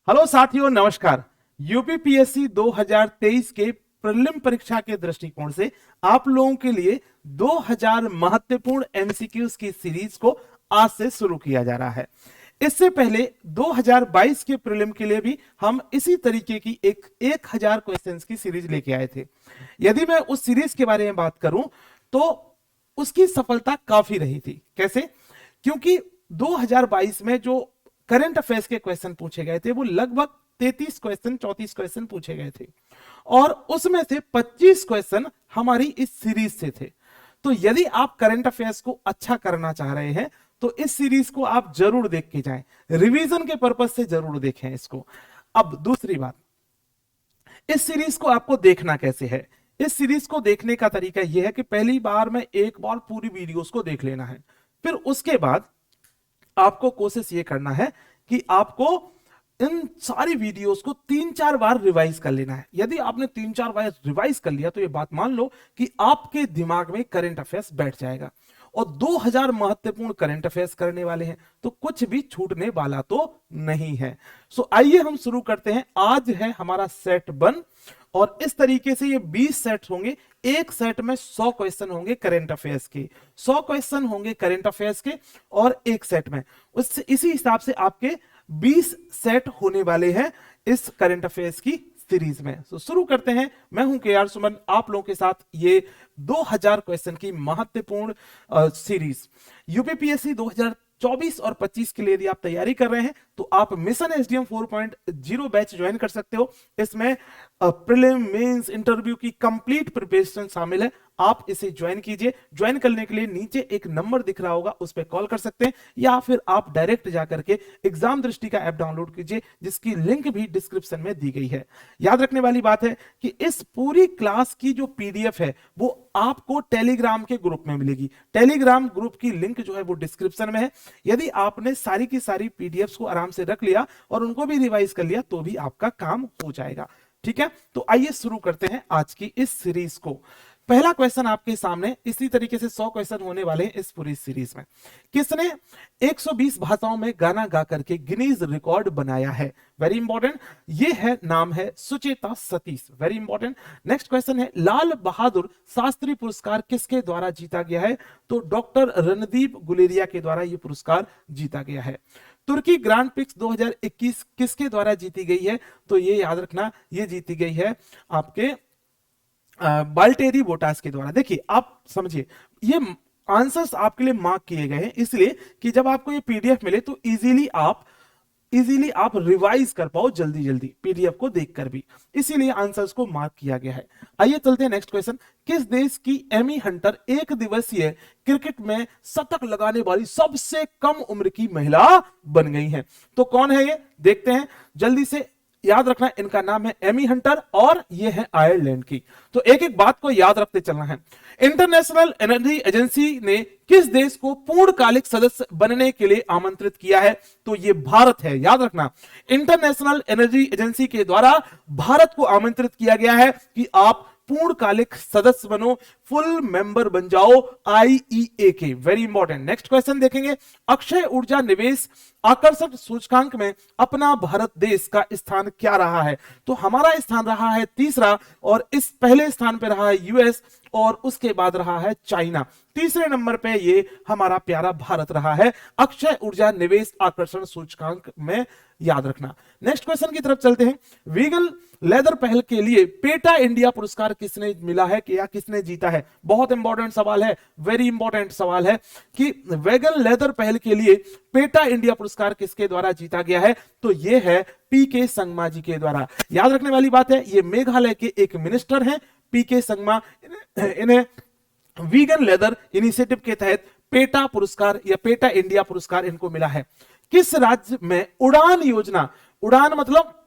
Hello साथियों, नमस्कार। UPPSC 2023 के प्रीलिम परीक्षा के दृष्टिकोण से आप लोगों के लिए 2000 महत्वपूर्ण एमसीक्यूज की सीरीज को आज से शुरू किया जा रहा है। इससे पहले 2022 के प्रीलिम के लिए भी हम इसी तरीके की 1000 क्वेश्चंस की सीरीज लेके आए थे। यदि मैं उस सीरीज के बारे में बात करूं तो उसकी सफलता काफी रही थी। कैसे? क्योंकि 2022 में जो करंट अफेयर्स के क्वेश्चन पूछे गए थे वो लगभग 33 क्वेश्चन 34 क्वेश्चन पूछे गए थे और उसमें से 25 क्वेश्चन हमारी इस सीरीज से थे। तो यदि आप करंट अफेयर्स को अच्छा करना चाह रहे हैं तो इस सीरीज को आप जरूर देख के जाएं, रिवीजन के पर्पज से जरूर देखें इसको। अब दूसरी बात, इस सीरीज को आपको देखना कैसे है? इस सीरीज को देखने का तरीका यह है कि पहली बार में एक बार पूरी वीडियोस को देख लेना है, फिर उसके बाद आपको कोशिश ये करना है कि आपको इन सारी वीडियोस को 3-4 बार रिवाइज कर लेना है। यदि आपने 3-4 बार रिवाइज कर लिया तो ये बात मान लो कि आपके दिमाग में करंट अफेयर्स बैठ जाएगा। और 2000 महत्वपूर्ण करंट अफेयर्स करने वाले हैं तो कुछ भी छूटने वाला तो नहीं है। सो आइए हम शुरू करते हैं। आज है हमारा सेट 1 और इस तरीके से ये 20 सेट होंगे। एक सेट में 100 क्वेश्चन होंगे करंट अफेयर्स के, 100 क्वेश्चन होंगे करंट अफेयर्स के और एक सेट में उससे इसी हिसाब से आपके 20 सेट होने वाले हैं इस करंट अफेयर्स की सीरीज में। तो शुरू करते हैं। मैं हूं के आर सुमन, आप लोगों के साथ ये 2000 क्वेश्चन की महत्वपूर्ण सीरीज। यूपीपीएससी 2024 और 25 के लिए यदि आप तैयारी कर रहे हैं तो आप मिशन एसडीएम 4.0 बैच ज्वाइन कर सकते हो। इसमें प्रीलिम, मेंस, इंटरव्यू की कंप्लीट प्रिपरेशन शामिल है। आप इसे ज्वाइन कीजिए। ज्वाइन करने के लिए नीचे एक नंबर दिख रहा होगा, उस पर कॉल कर सकते हैं या फिर आप डायरेक्ट जाकर के एग्जाम दृष्टि का ऐप डाउनलोड कीजिए, जिसकी लिंक भी डिस्क्रिप्शन में दी गई है। याद रखने वाली बात है कि इस पूरी क्लास की जो पीडीएफ है वो आपको टेलीग्राम के ग्रुप में मिलेगी। टेलीग्राम ग्रुप की लिंक जो है वो डिस्क्रिप्शन में है। यदि आपने सारी की सारी पीडीएफ को आराम से रख लिया और उनको भी रिवाइज कर लिया तो भी आपका काम हो जाएगा। ठीक है, तो आइए शुरू करते हैं आज की इस सीरीज को। पहला क्वेश्चन आपके सामने, इसी तरीके से 100 क्वेश्चन होने वाले हैं इस पूरी सीरीज में। किसने 120 भाषाओं में गाना गा करके गिनीज रिकॉर्ड बनाया है? Very important. ये है, नाम है Sucheta Satish. Very important. Next question है, लाल बहादुर शास्त्री पुरस्कार किसके द्वारा जीता गया है? तो डॉक्टर रणदीप गुलेरिया के द्वारा यह पुरस्कार जीता गया है। तुर्की ग्रांड प्रिक्स 2021 किसके द्वारा जीती गई है? तो ये याद रखना, ये जीती गई है आपके बाल्टेरी बोटास के द्वारा। देखिए, आप समझिए, ये आंसर्स आपके लिए मार्क किए गए हैं इसलिए कि जब आपको ये पीडीएफ मिले तो इजीली आप रिवाइज कर पाओ जल्दी जल्दी पीडीएफ को देखकर भी, इसीलिए आंसर्स को मार्क किया गया है। आइए चलते हैं नेक्स्ट क्वेश्चन। किस देश की एमी हंटर एक दिवसीय क्रिकेट में शतक लगाने वाली सबसे कम उम्र की महिला बन गई है? तो कौन है ये, देखते हैं जल्दी से। याद रखना, इनका नाम है एमी हंटर और ये है आयरलैंड की। तो एक एक बात को याद रखते चलना है। इंटरनेशनल एनर्जी एजेंसी ने किस देश को पूर्णकालिक सदस्य बनने के लिए आमंत्रित किया है? तो ये भारत है। याद रखना, इंटरनेशनल एनर्जी एजेंसी के द्वारा भारत को आमंत्रित किया गया है कि आप पूर्णकालिक सदस्य बनो, फुल मेंबर बन जाओ आईईए के। Very important. नेक्स्ट क्वेश्चन देखेंगे, अक्षय ऊर्जा निवेश आकर्षक सूचकांक में अपना भारत देश का स्थान क्या रहा है? तो हमारा स्थान रहा है तीसरा और इस पहले स्थान पे रहा है यूएस और उसके बाद रहा है चाइना। तीसरे नंबर पे ये हमारा प्यारा भारत रहा है अक्षय ऊर्जा निवेश आकर्षण सूचकांक में, याद रखना। नेक्स्ट क्वेश्चन की तरफ चलते हैं। वीगन लेदर पहल के लिए पेटा इंडिया पुरस्कार किसने मिला है या किसने जीता है? बहुत इंपॉर्टेंट सवाल है, वेरी इंपॉर्टेंट सवाल है कि वेगन लेदर पहल के लिए पेटा इंडिया पुरस्कार किसके द्वारा जीता गया है? तो यह है पीके संगमा जी के द्वारा। याद रखने वाली बात है, ये मेघालय के एक मिनिस्टर हैं पीके संगमा। इन्हें वीगन लेदर इनिशिएटिव के तहत पेटा पुरस्कार या पेटा इंडिया पुरस्कार इनको मिला है। किस राज्य में उड़ान योजना, उड़ान मतलब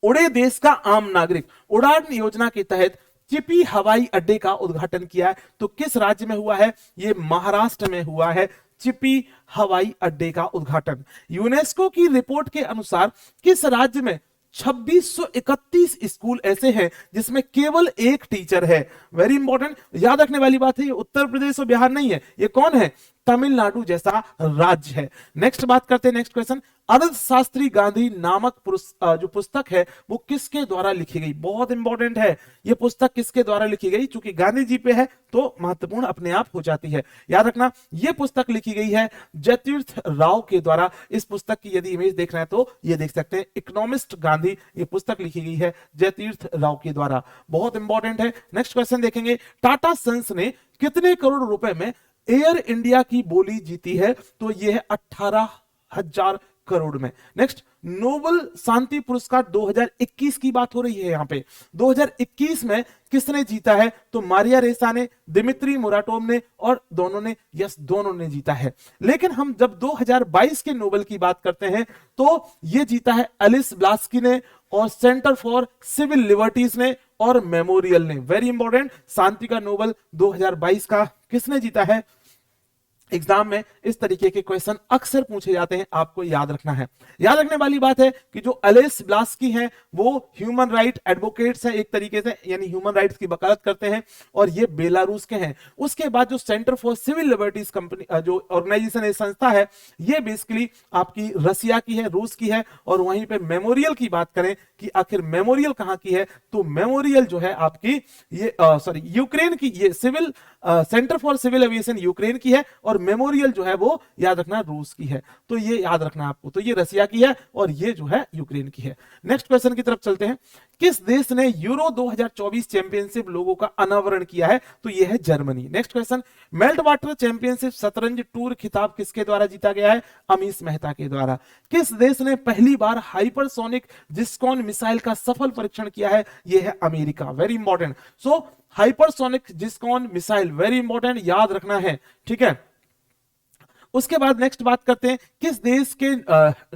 उड़े देश का आम नागरिक, उड़ान योजना के तहत चिपी हवाई अड्डे का उद्घाटन किया है? तो किस राज्य में हुआ है? ये महाराष्ट्र में हुआ है चिपी हवाई अड्डे का उद्घाटन। यूनेस्को की रिपोर्ट के अनुसार किस राज्य में 2631 स्कूल ऐसे हैं जिसमें केवल एक टीचर है? Very important. याद रखने वाली बात है, ये उत्तर प्रदेश और बिहार नहीं है, ये कौन है? तमिलनाडु जैसा राज्य है। नेक्स्ट बात करते हैं, नेक्स्ट क्वेश्चन। अरविंद शास्त्री गांधी नामक जो पुस्तक है वो किसके द्वारा लिखी गई? बहुत इंपॉर्टेंट है, ये पुस्तक किसके द्वारा लिखी गई? चूंकि गांधी जी पे है तो महत्वपूर्ण अपने आप हो जाती है। याद रखना, ये पुस्तक लिखी गई है जयतीर्थ राव के द्वारा। इस पुस्तक की यदि इमेज देखना है तो ये देख सकते हैं, इकोनॉमिस्ट गांधी, ये पुस्तक लिखी गई है जयतीर्थ राव के द्वारा। बहुत इंपॉर्टेंट है। नेक्स्ट क्वेश्चन देखेंगे, टाटा सन्स ने कितने करोड़ रुपए में एयर इंडिया की बोली जीती है? तो यह है 18,000 करोड़ में। नेक्स्ट, नोबेल शांति पुरस्कार 2021 की बात हो रही है यहां पे। 2021 में किसने जीता है? तो मारिया रेसा ने, दिमित्री मुराटोव ने, और दोनों ने, यस दोनों ने जीता है। लेकिन हम जब 2022 के नोबेल की बात करते हैं तो यह जीता है एलिस ब्लास्की ने, और सेंटर फॉर सिविल लिबर्टीज ने, और मेमोरियल ने। वेरी इंपॉर्टेंट, शांति का नोबेल 2022 का किसने जीता है? एग्जाम में इस तरीके के क्वेश्चन अक्सर पूछे जाते हैं, आपको याद रखना है। याद रखने वाली बात है कि जो एलिस ब्लास्की हैं वो ह्यूमन राइट एडवोकेट्स हैं एक तरीके से, यानी ह्यूमन राइट्स की वकालत करते हैं, और ये बेलारूस के हैं। उसके बाद जो centre for civil liberties company जो ऑर्गेनाइजेशन संस्था है, ये बेसिकली आपकी रसिया की है, रूस की है। और वहीं पे मेमोरियल की बात करें कि आखिर मेमोरियल कहां की है, तो मेमोरियल जो है आपकी ये यूक्रेन की, ये civil centre for civil aviation Ukraine की है, और मेमोरियल जो है वो याद रखना रूस की है। तो ये याद रखना आपको, तो ये रसिया की है और ये जो है यूक्रेन की है। नेक्स्ट क्वेश्चन की तरफ चलते हैं, किस देश ने यूरो 2024 चैंपियनशिप लोगो का अनावरण किया है? तो ये है Germany. Next question, melt water championship शतरंज टूर खिताब किसके द्वारा जीता गया है? अमीश मेहता के द्वारा। किस देश ने पहली बार हाइपरसोनिक जिस्कॉन मिसाइल का सफल परीक्षण किया है? ये है America. Very important. So hypersonic zircon missile, very important, याद रखना है, ठीक है। उसके बाद नेक्स्ट बात करते हैं, किस देश के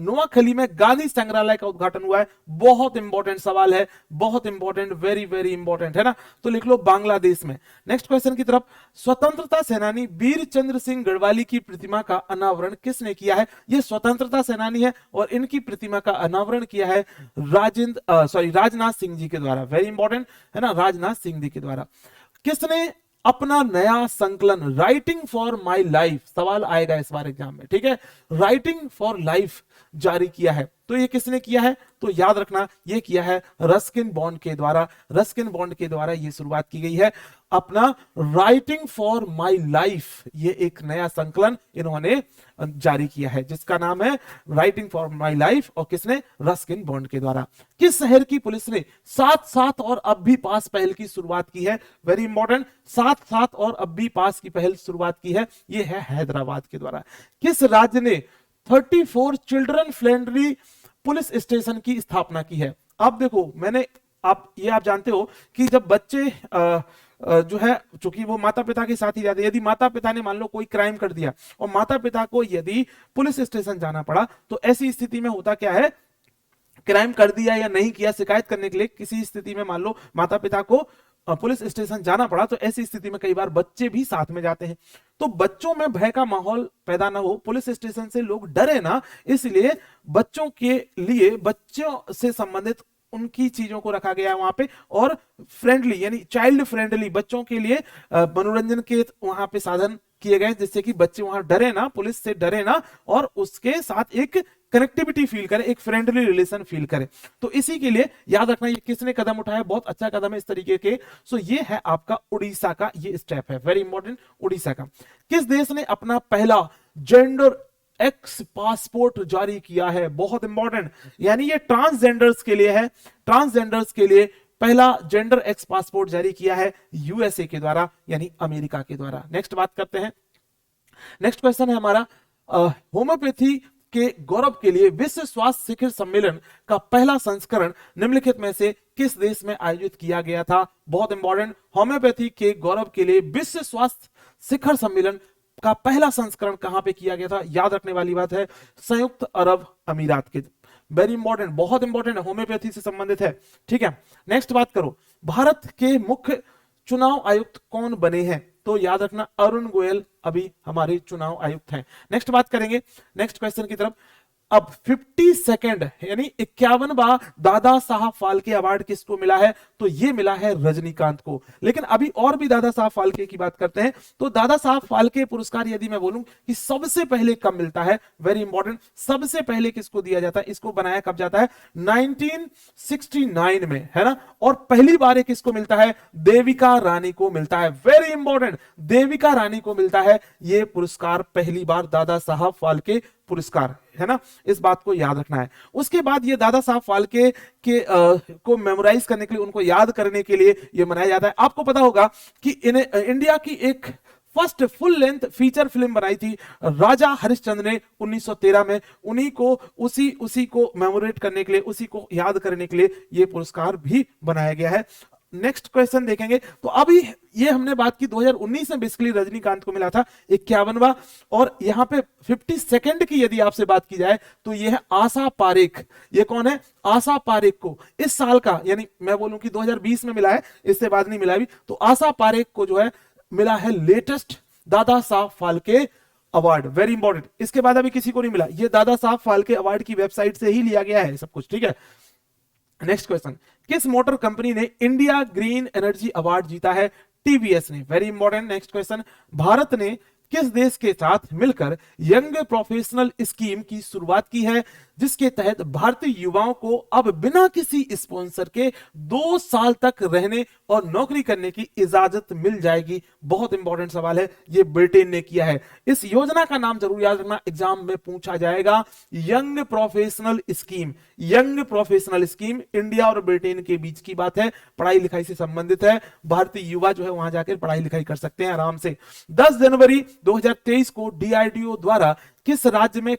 नोआखली में गांधी संग्रहालय का उद्घाटन हुआ है? बहुत इंपॉर्टेंट सवाल है, बहुत इंपॉर्टेंट, वेरी वेरी इंपॉर्टेंट है ना, तो लिख लो बांग्लादेश में। नेक्स्ट क्वेश्चन की तरफ, स्वतंत्रता सेनानी वीर चंद्र सिंह गढ़वाली की प्रतिमा का अनावरण किसने किया है? ये स्वतंत्रता सेनानी है और इनकी प्रतिमा का अनावरण किया है राजनाथ सिंह जी के द्वारा। वेरी इंपॉर्टेंट है ना, राजनाथ सिंह जी के द्वारा। किसने अपना नया संकलन राइटिंग फॉर माई लाइफ, सवाल आएगा इस बार एग्जाम में, ठीक है, राइटिंग फॉर लाइफ जारी किया है? तो ये किसने किया है? तो याद रखना, ये किया है रस्किन बॉन्ड के द्वारा। रस्किन बॉन्ड के द्वारा ये शुरुआत की गई है अपना राइटिंग फॉर माई लाइफ, ये एक नया संकलन इन्होंने जारी किया है जिसका नाम है राइटिंग फॉर माई लाइफ, और किसने? रस्किन बॉन्ड के द्वारा। किस शहर की पुलिस ने साथ साथ और अब भी पास पहल की शुरुआत की है? वेरी इंपॉर्टेंट, साथ साथ और अब भी पास की पहल शुरुआत की है, ये है हैदराबाद के द्वारा। किस राज्य ने 34 चिल्ड्रन फ्रेंडली पुलिस स्टेशन की स्थापना की है? अब देखो, आप जानते हो कि जब बच्चे जो है, चूंकि वो माता पिता के साथ ही जाते, यदि माता पिता ने मान लो कोई क्राइम कर दिया और माता पिता को यदि पुलिस स्टेशन जाना पड़ा, तो ऐसी स्थिति में होता क्या है, क्राइम कर दिया या नहीं किया शिकायत करने के लिए किसी स्थिति में मान लो माता पिता को पुलिस स्टेशन जाना पड़ा, तो ऐसी स्थिति में कई बार बच्चे भी साथ में जाते हैं। तो बच्चों में भय का माहौल पैदा ना हो, पुलिस स्टेशन से लोग डरे ना, इसलिए बच्चों के लिए बच्चों से संबंधित उनकी चीजों को रखा गया वहां पे, और फ्रेंडली यानी चाइल्ड फ्रेंडली बच्चों के लिए मनोरंजन के वहां पे साधन किए गए, जिससे कि बच्चे वहां डरे ना, पुलिस से डरे ना, और उसके साथ एक कनेक्टिविटी फील करे, एक फ्रेंडली रिलेशन फील करे। तो इसी के लिए याद रखना, ये किसने कदम उठाया? बहुत अच्छा कदम है इस तरीके के। सो ये है आपका उड़ीसा का ये स्टेप है, वेरी इंपॉर्टेंट, उड़ीसा का। किस देश ने अपना पहला जेंडर एक्स पासपोर्ट जारी किया है? बहुत इंपॉर्टेंट, यानी ये ट्रांसजेंडर्स के लिए है, ट्रांसजेंडर्स के लिए पहला जेंडर एक्स पासपोर्ट जारी किया है यूएसए के द्वारा, यानी अमेरिका के द्वारा। नेक्स्ट बात करते हैं, नेक्स्ट क्वेश्चन है हमारा, होम्योपैथी के गौरव के लिए विश्व स्वास्थ्य शिखर सम्मेलन का पहला संस्करण निम्नलिखित में से किस देश में आयोजित किया गया था? बहुत इंपॉर्टेंट, होम्योपैथी के गौरव के लिए विश्व स्वास्थ्य शिखर सम्मेलन का पहला संस्करण कहां पे किया गया था? याद रखने वाली बात है, संयुक्त अरब अमीरात के। वेरी इंपॉर्टेंट, बहुत इंपॉर्टेंट है, होम्योपैथी से संबंधित है, ठीक है। नेक्स्ट बात करो, भारत के मुख्य चुनाव आयुक्त कौन बने हैं? तो याद रखना, अरुण गोयल अभी हमारे चुनाव आयुक्त हैं। नेक्स्ट बात करेंगे, नेक्स्ट क्वेश्चन की तरफ, अब 52nd यानी 51वां दादा साहब फाल्के अवार्ड किसको मिला है? तो ये मिला है रजनीकांत को। लेकिन अभी और भी दादा साहब फाल्के की बात करते हैं। तो दादा साहब फाल्के पुरस्कार यदि मैं बोलूं कि सबसे पहले कब मिलता है, वेरी इंपॉर्टेंट, सबसे पहले किसको दिया जाता है, इसको बनाया कब जाता है? 1969 में, है ना। और पहली बार किसको मिलता है? देविका रानी को मिलता है। वेरी इंपॉर्टेंट, देविका रानी को मिलता है यह पुरस्कार पहली बार, दादा साहब फाल्के पुरस्कार, है ना। इस बात को याद रखना है। उसके बाद ये दादा साहब फाल्के के को मेमोराइज करने के लिए, उनको याद करने के लिए ये मनाया जाता है। आपको पता होगा कि इंडिया की एक first full length feature film बनाई थी राजा हरिश्चंद्र ने 1913 में। उन्हीं को उसी को मेमोरेट करने के लिए, उसी को याद करने के लिए ये पुरस्कार भी बनाया गया है। नेक्स्ट क्वेश्चन देखेंगे। तो अभी ये हमने बात की 2019 में बेसिकली रजनीकांत को मिला था 51वां, और यहां पे 52nd की यदि आपसे बात की जाए तो ये है आशा पारेख। ये कौन है? आशा पारेख को इस साल का, यानी मैं बोलूं कि 2020 में मिला है, इससे बाद नहीं मिला अभी। तो आशा पारेख को जो है मिला है latest Dada Saheb Phalke award. Very important, इसके बाद अभी किसी को नहीं मिला। ये दादा साहब फाल्के अवार्ड की वेबसाइट से ही लिया गया है सब कुछ, ठीक है। नेक्स्ट क्वेश्चन, किस मोटर कंपनी ने इंडिया ग्रीन एनर्जी अवार्ड जीता है? टीवीएस ने। Very important. Next question, Bharat ने किस देश के साथ मिलकर यंग प्रोफेशनल स्कीम की शुरुआत की है, जिसके तहत भारतीय युवाओं को अब बिना किसी स्पॉन्सर के 2 साल तक रहने और नौकरी करने की इजाजत मिल जाएगी? बहुत इंपॉर्टेंट सवाल है, ये ब्रिटेन ने किया है। इस योजना का नाम जरूर याद रखना, एग्जाम में पूछा जाएगा। Young professional scheme, young professional scheme India और ब्रिटेन के बीच की बात है, पढ़ाई लिखाई से संबंधित है। भारतीय युवा जो है वहां जाकर पढ़ाई लिखाई कर सकते हैं आराम से। 10 जनवरी 2023 को डीआरडीओ द्वारा किस राज्य में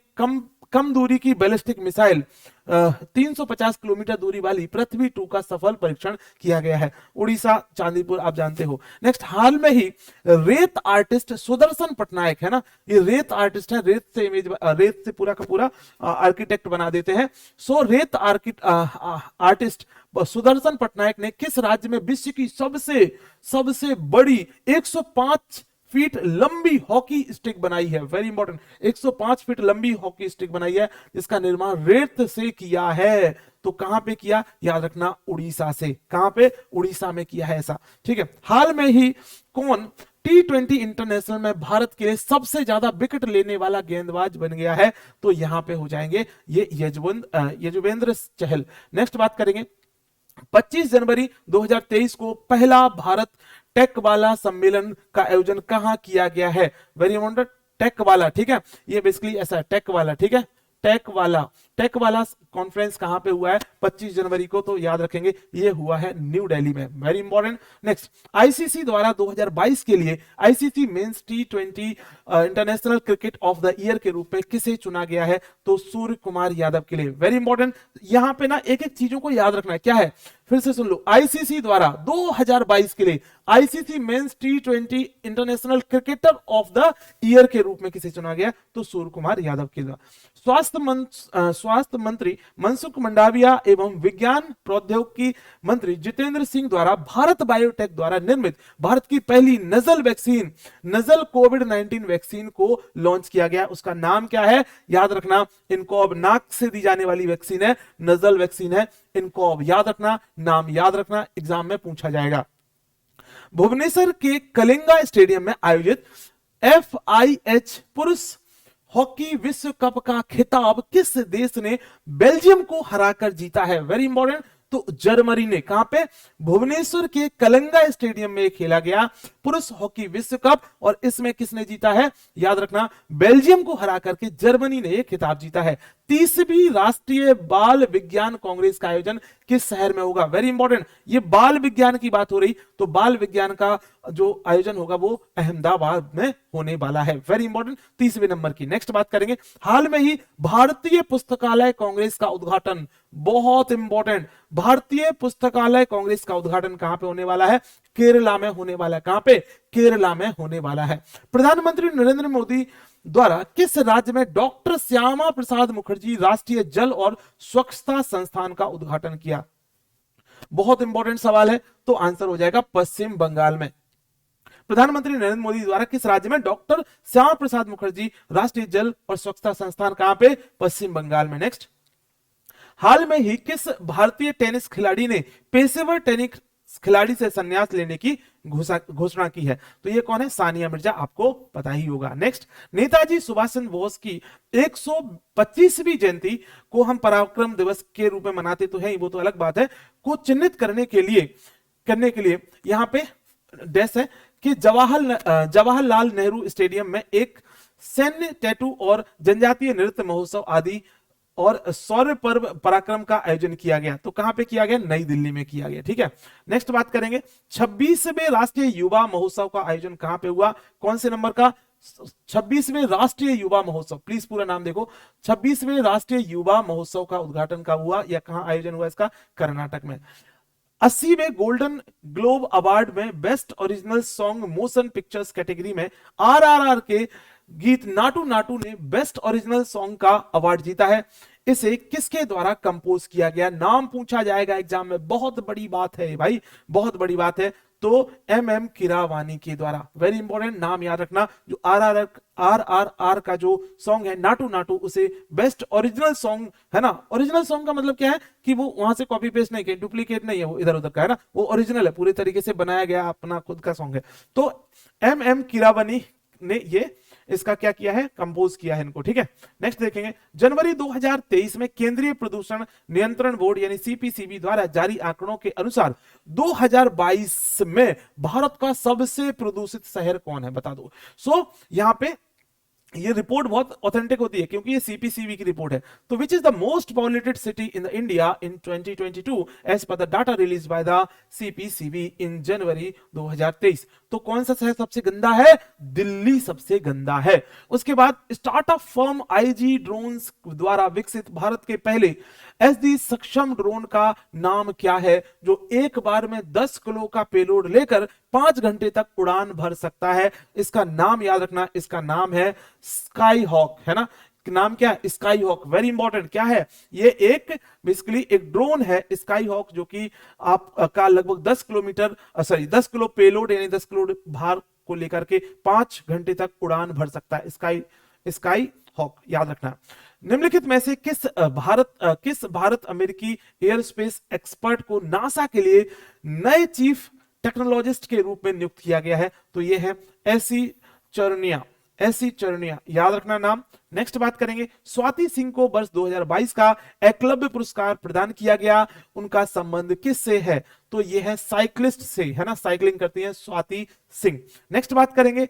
कम दूरी की बैलिस्टिक मिसाइल 350 किलोमीटर दूरी वाली पृथ्वी 2 का सफल परीक्षण किया गया है? उड़ीसा, चांदीपुर, आप जानते हो। नेक्स्ट, हाल में ही रेत आर्टिस्ट सुदर्शन पटनायक, है ना, ये रेत आर्टिस्ट है, रेत से पूरा का पूरा आर्किटेक्ट बना देते हैं। सो रेत आर्टिस्ट सुदर्शन पटनायक ने किस राज्य में विश्व की सबसे बड़ी 105 फीट लंबी हॉकी स्टिक बनाई है? वेरी इंपॉर्टेंट, 105 फीट लंबी हॉकी स्टिक बनाई है, जिसका निर्माण रेत से किया है। तो कहां पे किया? याद रखना, उड़ीसा से। कहां पे? उड़ीसा में किया है ऐसा, ठीक है। हाल में ही कौन T20 इंटरनेशनल में भारत के लिए सबसे ज्यादा विकेट लेने वाला गेंदबाज बन गया है? तो यहां पे हो जाएंगे ये यजुवेंद्र चहल। नेक्स्ट बात करेंगे, 25 जनवरी 2023 को पहला भारत टेक वाला सम्मेलन का आयोजन कहां किया गया है? वेरी इंपॉर्टेंट, टेक वाला, ठीक है। ये बेसिकली ऐसा टेक वाला, ठीक है, टेक वाला कॉन्फ्रेंस कहां पे हुआ है? 25 जनवरी को। तो याद रखेंगे ये हुआ है न्यू दिल्ली में। Very important. नेक्स्ट, आईसीसी द्वारा 2022 के लिए ICC men's T20 international cricket of the year के रूप में किसे चुना गया है? तो सूर्य कुमार यादव के लिए। वेरी इंपॉर्टेंट, यहां पे ना एक एक चीजों को याद रखना है। क्या है? फिर से सुन लो, आईसीसी द्वारा 2022 के लिए ICC men's T20 international cricketer of the year के रूप में किसे चुना गया? तो सूर्य कुमार यादव के द्वारा। स्वास्थ्य मंत्री मनसुख मंडाविया एवं विज्ञान प्रौद्योगिकी मंत्री जितेंद्र सिंह द्वारा भारत बायोटेक द्वारा निर्मित भारत की पहली नजल कोविड-19 वैक्सीन को लॉन्च किया गया। उसका नाम क्या है? याद रखना, इनकॉब, नाक से दी जाने वाली वैक्सीन है, नजल वैक्सीन है, इनकॉब। याद रखना, नाम याद रखना, एग्जाम में पूछा जाएगा। भुवनेश्वर के कलिंगा स्टेडियम में आयोजित FIH पुरुष हॉकी विश्व कप का खिताब किस देश ने बेल्जियम को हराकर जीता है? वेरी इंपॉर्टेंट, तो जर्मनी ने। कहां पे? भुवनेश्वर के कलिंगा स्टेडियम में खेला गया पुरुष हॉकी विश्व कप, और इसमें किसने जीता है? याद रखना, बेल्जियम को हरा करके जर्मनी ने यह खिताब जीता है। 30वीं राष्ट्रीय बाल विज्ञान कांग्रेस का आयोजन किस शहर में होगा? वेरी इंपॉर्टेंट, ये बाल विज्ञान की बात हो रही, तो बाल विज्ञान का जो आयोजन होगा वो अहमदाबाद में होने वाला है। वेरी इंपॉर्टेंट, 30वें नंबर की। नेक्स्ट बात करेंगे, हाल में ही भारतीय पुस्तकालय कांग्रेस का उद्घाटन, बहुत इंपॉर्टेंट, भारतीय पुस्तकालय कांग्रेस का उद्घाटन कहां पे होने वाला है? केरला में होने वाला है। कहां पे? केरला में होने वाला है। प्रधानमंत्री नरेंद्र मोदी द्वारा किस राज्य में डॉक्टर श्यामा प्रसाद मुखर्जी राष्ट्रीय जल और स्वच्छता संस्थान का उद्घाटन किया? बहुत इंपॉर्टेंट सवाल है, तो आंसर हो जाएगा पश्चिम बंगाल में। प्रधानमंत्री नरेंद्र मोदी द्वारा किस राज्य में डॉक्टर श्यामा प्रसाद मुखर्जी राष्ट्रीय जल और स्वच्छता संस्थान कहां पे? पश्चिम बंगाल में। नेक्स्ट, हाल में ही किस भारतीय टेनिस खिलाड़ी ने पेशेवर टेनिस खिलाड़ी से संन्यास लेने की घोषणा की है? तो ये कौन है? सानिया मिर्जा, आपको पता ही होगा। नेक्स्ट, नेताजी सुभाष चंद्र बोस की 125वीं जयंती को हम पराक्रम दिवस के रूप में मनाते तो हैं, वो तो अलग बात है, को चिन्हित करने के लिए यहां पे डैश है कि जवाहरलाल नेहरू स्टेडियम में एक सैन्य टैटू और जनजातीय नृत्य महोत्सव आदि और शौर्य पर्व पराक्रम का आयोजन किया गया। तो कहां पे किया गया? नई दिल्ली में किया गया। ठीक है, नेक्स्ट बात करेंगे 26वें राष्ट्रीय युवा महोत्सव का आयोजन कहां पे हुआ? कौन से नंबर का? 26वें राष्ट्रीय युवा महोत्सव, प्लीज पूरा नाम देखो। 26वें राष्ट्रीय युवा महोत्सव का उद्घाटन कहां हुआ या कहां आयोजन हुआ इसका? कर्नाटक में। 80वें गोल्डन ग्लोब अवार्ड में best original song motion pictures category में आरआरआर के गीत नाटू नाटू ने बेस्ट ओरिजिनल सॉन्ग का अवार्ड जीता है। इसे किसके द्वारा कंपोज किया गया? नाम पूछा जाएगा एग्जाम में, बहुत बड़ी बात है भाई, बहुत बड़ी बात है। तो एम कीरावानी के द्वारा। वेरी इंपॉर्टेंट, नाम याद रखना। जो आरआरआर का जो सॉन्ग है नाटू नाटू, उसे बेस्ट ओरिजिनल सॉन्ग है ना। ओरिजिनल सॉन्ग का मतलब क्या है कि वो वहां से कॉपी पेस्ट नहीं किया, डुप्लीकेट नहीं है, वो इधर उधर का है ना, वो ओरिजिनल है, पूरे तरीके से बनाया गया अपना खुद का सॉन्ग है। तो एम कीरावानी ने ये इसका क्या किया है? कंपोज किया है इनको। ठीक है, नेक्स्ट देखेंगे, जनवरी 2023 में केंद्रीय प्रदूषण नियंत्रण बोर्ड यानी सीपीसीबी द्वारा जारी आंकड़ों के अनुसार 2022 में भारत का सबसे प्रदूषित शहर कौन है? बता दो। यहां पे ये रिपोर्ट बहुत ऑथेंटिक होती है क्योंकि ये सीपीसीबी की रिपोर्ट है। तो which is the most polluted city in the India in 2022 as per the data release by the CPCB in January 2023? तो कौन सा शहर सबसे गंदा है? दिल्ली सबसे गंदा है। उसके बाद स्टार्टअप फर्म आईजी ड्रोन्स द्वारा विकसित भारत के पहले एसडी सक्षम ड्रोन का नाम क्या है, जो एक बार में 10 किलो का पेलोड लेकर 5 घंटे तक उड़ान भर सकता है? इसका नाम याद रखना, इसका नाम है स्काई हॉक, है ना। नाम क्या है? Sky hoc. वेरी इंपॉर्टेंट, क्या है ये? एक बेसिकली एक ड्रोन है स्काई हॉक, जो कि आपका लगभग 10 किलो पेलोड यानी 10 किलो भार को लेकर के 5 घंटे तक उड़ान भर सकता है। स्काई हॉक याद रखना। निम्नलिखित में से किस भारत अमेरिकी एयरस्पेस एक्सपर्ट को नासा के लिए नए चीफ टेक्नोलॉजिस्ट के रूप में नियुक्त किया गया है? तो ये है एसी चरनिया, याद रखना नाम। नेक्स्ट बात करेंगे, स्वाति सिंह को वर्ष 2022 का एकलव्य पुरस्कार प्रदान किया गया, उनका संबंध किससे है? तो ये है साइक्लिस्ट से, है ना, साइकिलिंग करती है स्वाति सिंह। नेक्स्ट बात करेंगे,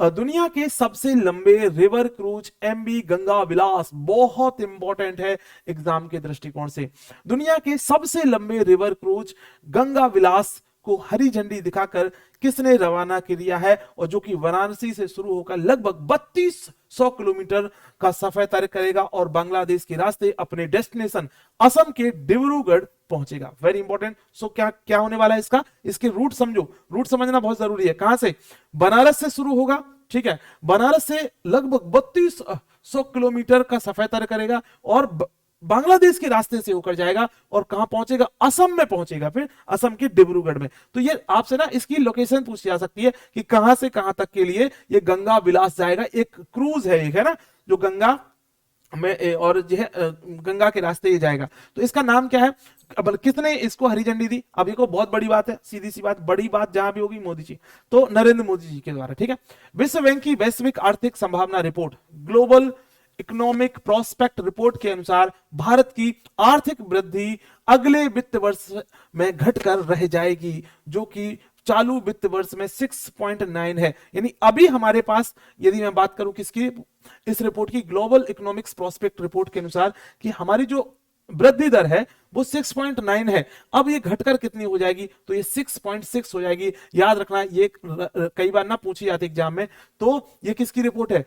दुनिया के सबसे लंबे रिवर क्रूज एमवी गंगा विलास, बहुत इंपॉर्टेंट है एग्जाम के दृष्टिकोण से। दुनिया के सबसे लंबे रिवर क्रूज गंगा विलास को हरी झंडी दिखाकर किसने रवाना किया है, और जो कि वाराणसी से शुरू होकर लगभग 3200 किलोमीटर का सफर तय करेगा और बांग्लादेश के रास्ते अपने डेस्टिनेशन असम के डिब्रूगढ़ पहुंचेगा। Very important. सो क्या होने वाला है इसका? इसके रूट समझो, रूट समझना बहुत जरूरी है। कहां से? बनारस से शुरू होगा, ठीक है, बनारस से लगभग 3200 किलोमीटर का सफर तय करेगा और बांग्लादेश के रास्ते से होकर जाएगा और कहां पहुंचेगा? असम में पहुंचेगा, फिर असम के डिब्रूगढ़ में। तो ये आपसे ना इसकी लोकेशन पूछी जा सकती है कि कहां से कहां तक के लिए ये गंगा विलास जाएगा। एक क्रूज है, एक है ना, जो गंगा में और जो है गंगा के रास्ते ये जाएगा। तो इसका नाम क्या है? अब किसने इसको हरी झंडी दी? अब ये को बहुत बड़ी बात है, सीधी सी बात, बड़ी बात जहां भी होगी मोदी जी, तो नरेंद्र मोदी जी के द्वारा। ठीक है, विश्व बैंक की वैश्विक आर्थिक संभावना report global economic prospect report के अनुसार भारत की आर्थिक वृद्धि अगले वित्त वर्ष में घटकर रह जाएगी, जो कि चालू वित्त वर्ष में 6.9 है। यानी अभी हमारे पास, यदि मैं बात करूं किसकी, इस रिपोर्ट की, ग्लोबल इकोनॉमिक्स प्रोस्पेक्ट रिपोर्ट के अनुसार, कि हमारी जो वृद्धि दर है वो 6.9 है। अब ये घटकर कितनी हो जाएगी? तो ये 6.6 हो जाएगी। याद रखना, ये कई बार ना पूछी जाती एग्जाम में। तो ये किसकी रिपोर्ट है?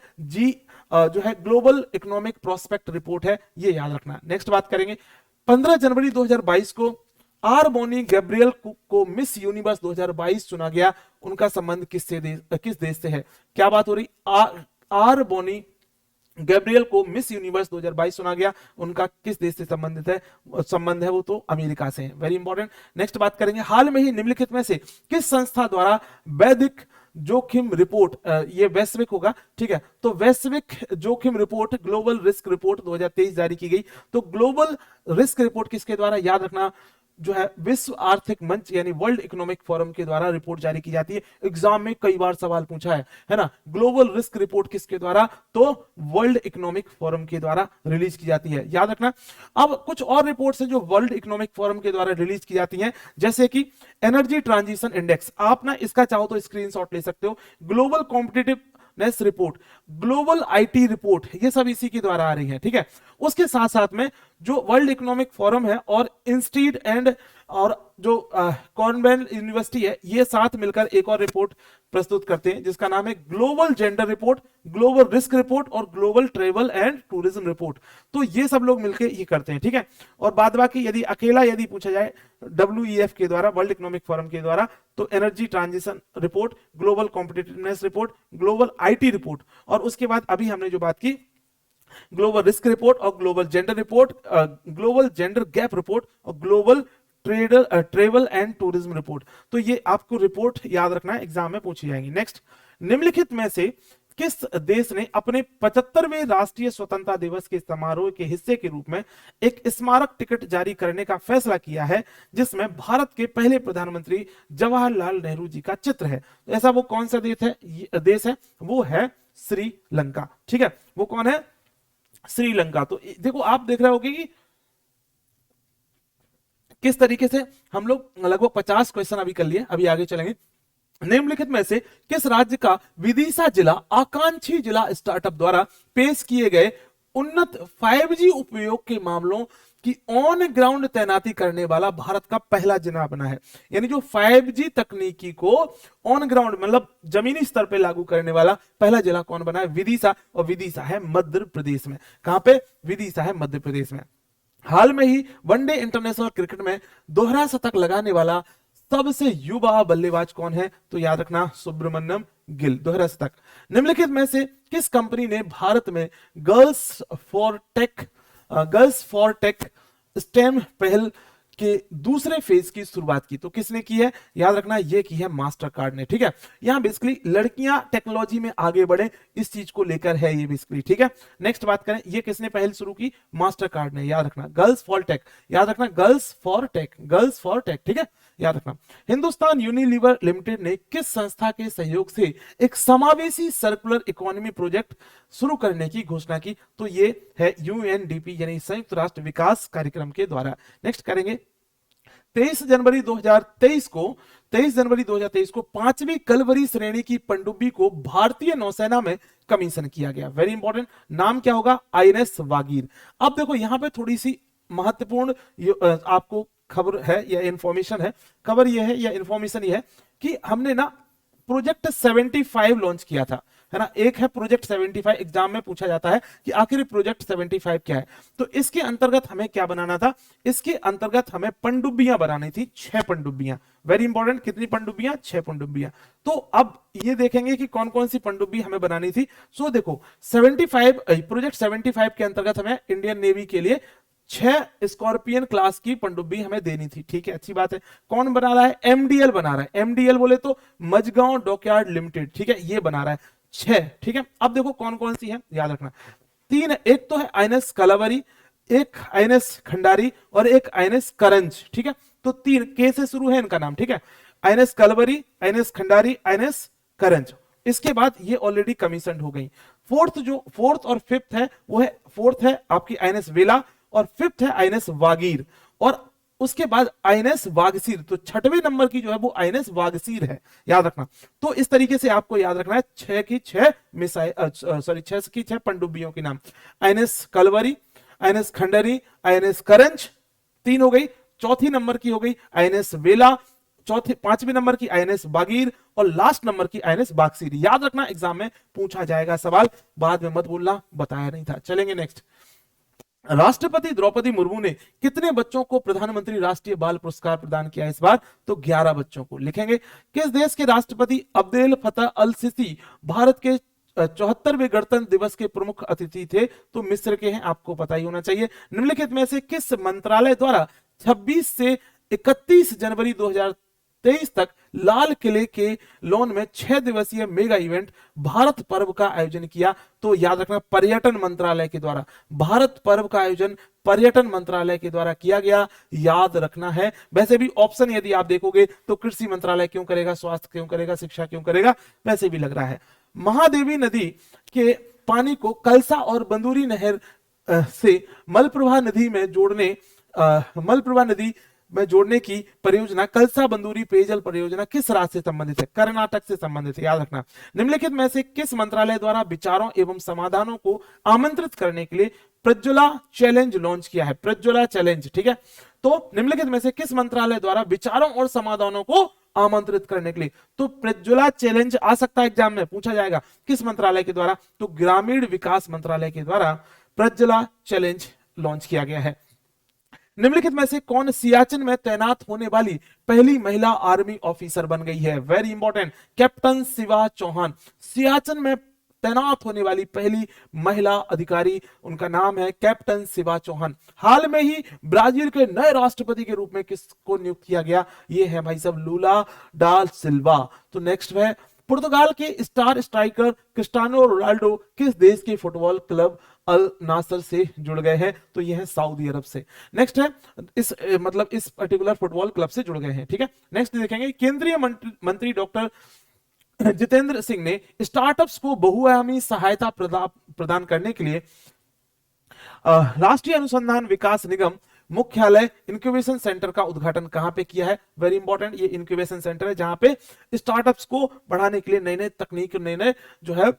जो है ग्लोबल इकोनॉमिक प्रोस्पेक्ट रिपोर्ट है, ये याद रखना। नेक्स्ट बात करेंगे, 15 जनवरी 2022 को आर बोनी गैब्रियल को मिस यूनिवर्स 2022 चुना गया, उनका संबंध किस देश से है? क्या बात हो रही? आर बोनी गैब्रियल को मिस यूनिवर्स 2022 चुना गया, उनका किस देश से संबंध है? वो तो अमेरिका से है। Very important. नेक्स्ट बात करेंगे, हाल में ही निम्नलिखित में से किस संस्था द्वारा वैदिक जोखिम रिपोर्ट, ये वैश्विक होगा, ठीक है। तो वैश्विक जोखिम रिपोर्ट, ग्लोबल रिस्क रिपोर्ट 2023 जारी की गई। तो ग्लोबल रिस्क रिपोर्ट किसके द्वारा, याद रखना, जो है विश्व आर्थिक मंच यानी वर्ल्ड इकोनॉमिक फोरम के द्वारा रिपोर्ट जारी की जाती है। एग्जाम में कई बार सवाल पूछा है ना। ग्लोबल रिस्क रिपोर्ट किसके द्वारा, तो वर्ल्ड इकोनॉमिक फोरम के द्वारा रिलीज की जाती है, याद रखना। अब कुछ और रिपोर्ट्स हैं जो वर्ल्ड इकोनॉमिक फोरम के द्वारा रिलीज की जाती हैं, जैसे कि एनर्जी ट्रांजिशन इंडेक्स, आप ना इसका चाहो तो स्क्रीनशॉट ले सकते हो। Global competitiveness report, global IT report, ये सब इसी के द्वारा आ रही है, ठीक है। उसके साथ साथ में जो वर्ल्ड इकोनॉमिक फोरम है और इंस्टीट्यूट एंड और जो कॉर्नेल यूनिवर्सिटी है, ये साथ मिलकर एक और रिपोर्ट प्रस्तुत करते हैं जिसका नाम है global gender report, global risk report और global travel and tourism report. तो ये सब लोग मिलकर ये करते हैं, ठीक है। और बाद बाकी यदि अकेला यदि पूछा जाए WEF के द्वारा, वर्ल्ड इकोनॉमिक फोरम के द्वारा, तो energy transition report, global competitiveness report, global IT report, और उसके बाद अभी हमने जो बात की ग्लोबल रिस्क रिपोर्ट और global gender report, global gender gap report और global travel and tourism report. तो ये आपको रिपोर्ट याद रखना है, एग्जाम में पूछी जाएंगी। नेक्स्ट, निम्नलिखित में से किस देश ने अपने 75वें राष्ट्रीय स्वतंत्रता दिवस के समारोह के हिस्से के रूप में एक स्मारक टिकट जारी करने का फैसला किया है जिसमें भारत के पहले प्रधानमंत्री जवाहरलाल नेहरू जी का चित्र है? ऐसा वो कौन सा देश है? वो है श्रीलंका, ठीक है। वो कौन है? श्रीलंका। तो देखो आप देख रहे होगे कि किस तरीके से हम लोग लगभग 50 क्वेश्चन अभी कर लिए, अभी आगे चलेंगे। निम्नलिखित में से किस राज्य का विदिशा जिला आकांक्षी जिला स्टार्टअप द्वारा पेश किए गए उन्नत 5G उपयोग के मामलों की ऑन ग्राउंड तैनाती करने वाला भारत का पहला जिला बना है? यानी जो 5G तकनीकी को ऑन ग्राउंड मतलब जमीनी स्तर पे लागू करने वाला पहला जिला कौन बना है? विदिशा, और विदिशा है मध्य प्रदेश में। कहां पे? विदिशा है मध्य प्रदेश में। हाल में ही वनडे इंटरनेशनल क्रिकेट में दोहरा शतक लगाने वाला सबसे युवा बल्लेबाज कौन है? तो याद रखना सुब्रमण्यम गिल, दोहरा शतक। निम्नलिखित में से किस कंपनी ने भारत में गर्ल्स फॉर टेक स्टेम पहल के दूसरे फेज की शुरुआत की? तो किसने की है? याद रखना ये की है मास्टर कार्ड ने, ठीक है। यहां बेसिकली लड़कियां टेक्नोलॉजी में आगे बढ़े इस चीज को लेकर है ये बेसिकली, ठीक है। नेक्स्ट बात करें, ये किसने पहल शुरू की? मास्टर कार्ड ने, याद रखना गर्ल्स फॉर टेक, याद रखना गर्ल्स फॉर टेक, ठीक है, याद रखना। हिंदुस्तान यूनिलीवर लिमिटेड ने किस संस्था के सहयोग से एक समावेशी सर्कुलर इकोनॉमी प्रोजेक्ट शुरू करने की घोषणा की? तो ये है UNDP यानी संयुक्त राष्ट्र विकास कार्यक्रम के द्वारा। नेक्स्ट करेंगे, 23 जनवरी 2023 को 5वीं कलवरी श्रेणी की पनडुब्बी को भारतीय नौसेना में कमीशन किया गया। वेरी इंपॉर्टेंट, नाम क्या होगा? INS वागीर। अब देखो यहां पे थोड़ी सी महत्वपूर्ण आपको खबर है या इंफॉर्मेशन है, खबर यह है या इंफॉर्मेशन यह है कि हमने ना प्रोजेक्ट 75 लॉन्च किया था, है ना। एक है प्रोजेक्ट 75, एग्जाम में पूछा जाता है कि आखिर प्रोजेक्ट 75 क्या है। तो इसके अंतर्गत हमें क्या बनाना था? इसके अंतर्गत हमें पनडुब्बियां बनानी थी, 6 पनडुब्बियां। वेरी इंपॉर्टेंट, कितनी पनडुब्बियां? 6 पनडुब्बियां। तो अब ये देखेंगे कि कौन कौन सी पनडुब्बी हमें बनानी थी। सो देखो 75 प्रोजेक्ट 75 के अंतर्गत हमें इंडियन नेवी के लिए 6 स्कॉर्पियन क्लास की पनडुब्बी हमें देनी थी, ठीक है, अच्छी बात है। कौन बना रहा है? MDL बना रहा है। MDL बोले तो मझगांव डॉकयार्ड लिमिटेड, ठीक है, ये बना रहा है 6, ठीक है। अब देखो कौन कौन सी है, याद रखना 3 है। एक तो है INS कलावरी, एक INS खंडारी और एक INS करंज, ठीक है। तो 3 के से शुरू है इनका नाम, ठीक है। INS कलावरी, INS खंडारी, INS करंज। इसके बाद ये ऑलरेडी कमीशन हो गई। फोर्थ और फिफ्थ है वो है, फोर्थ है आपकी INS वेला और फिफ्थ है INS वागीर, और उसके बाद INS वागसीर। तो 6वें नंबर की जो है वो INS वागसीर है, याद रखना। तो इस तरीके से आपको याद रखना है 6 की 6 पनडुब्बियों के नाम। INS Kalvari, INS Khanduri, INS करंज 3 हो गई। चौथी नंबर की हो गई INS वेला, 5वें नंबर की INS वागीर और लास्ट नंबर की INS वागसीर। याद रखना, एग्जाम में पूछा जाएगा सवाल, बाद में मत बोलना बताया नहीं था। चलेंगे नेक्स्ट। राष्ट्रपति द्रौपदी मुर्मू ने कितने बच्चों को प्रधानमंत्री राष्ट्रीय बाल पुरस्कार प्रदान किया इस बार? तो 11 बच्चों को। लिखेंगे, किस देश के राष्ट्रपति अब्देल फतह अल सीसी भारत के 74वें गणतंत्र दिवस के प्रमुख अतिथि थे? तो मिस्र के हैं, आपको पता ही होना चाहिए। निम्नलिखित में से किस मंत्रालय द्वारा 26 से 31 जनवरी 23 तक लाल किले के लॉन में 6 दिवसीय मेगा इवेंट भारत पर्व का आयोजन किया। तो याद रखना पर्यटन मंत्रालय के द्वारा, भारत पर्व का आयोजन पर्यटन मंत्रालय के द्वारा किया गया, याद रखना है। वैसे भी ऑप्शन यदि आप देखोगे तो कृषि मंत्रालय क्यों करेगा, स्वास्थ्य क्यों करेगा, शिक्षा क्यों करेगा, वैसे भी लग रहा है। महादेवी नदी के पानी को कलसा और बंदूरी नहर से मलप्रभा नदी में जोड़ने की परियोजना कलसा बंदूरी पेयजल परियोजना किस राज्य से संबंधित है? कर्नाटक से संबंधित है, याद रखना। निम्नलिखित में से किस मंत्रालय द्वारा विचारों एवं समाधानों को आमंत्रित करने के लिए प्रज्वला चैलेंज लॉन्च किया है? प्रज्वला चैलेंज, ठीक है। तो निम्नलिखित में से किस मंत्रालय द्वारा विचारों और समाधानों को आमंत्रित करने के लिए, तो प्रज्वला चैलेंज आ सकता है एग्जाम में, पूछा जाएगा किस मंत्रालय के द्वारा, तो ग्रामीण विकास मंत्रालय के द्वारा प्रज्वला चैलेंज लॉन्च किया गया है। निम्नलिखित में से कौन सियाचिन में तैनात होने वाली पहली महिला आर्मी ऑफिसर बन गई है? Very important, captain Shiva Chauhan Siachen में तैनात होने वाली पहली महिला अधिकारी, उनका नाम है कैप्टन शिवा चौहान। हाल में ही ब्राजील के नए राष्ट्रपति के रूप में किसको नियुक्त किया गया? ये है भाई साहब लूला डा सिल्वा। तो नेक्स्ट है पुर्तगाल के स्टार स्ट्राइकर क्रिस्टियानो रोनाल्डो किस देश के फुटबॉल क्लब अल नासर से जुड़ गए हैं? तो यह है सऊदी अरब से। नेक्स्ट है इस पर्टिकुलर फुटबॉल क्लब से जुड़ गए हैं, ठीक है। नेक्स्ट देखेंगे केंद्रीय मंत्री डॉक्टर जितेंद्र सिंह ने स्टार्टअप्स को बहुआयामी सहायता प्रदान करने के लिए राष्ट्रीय अनुसंधान विकास निगम मुख्यालय इंक्यूबेशन सेंटर का उद्घाटन कहां पे किया है? वेरी इंपॉर्टेंट, ये इंक्यूबेशन सेंटर है जहां पे स्टार्टअप्स को बढ़ाने के लिए नई नई तकनीक, नए नए जो है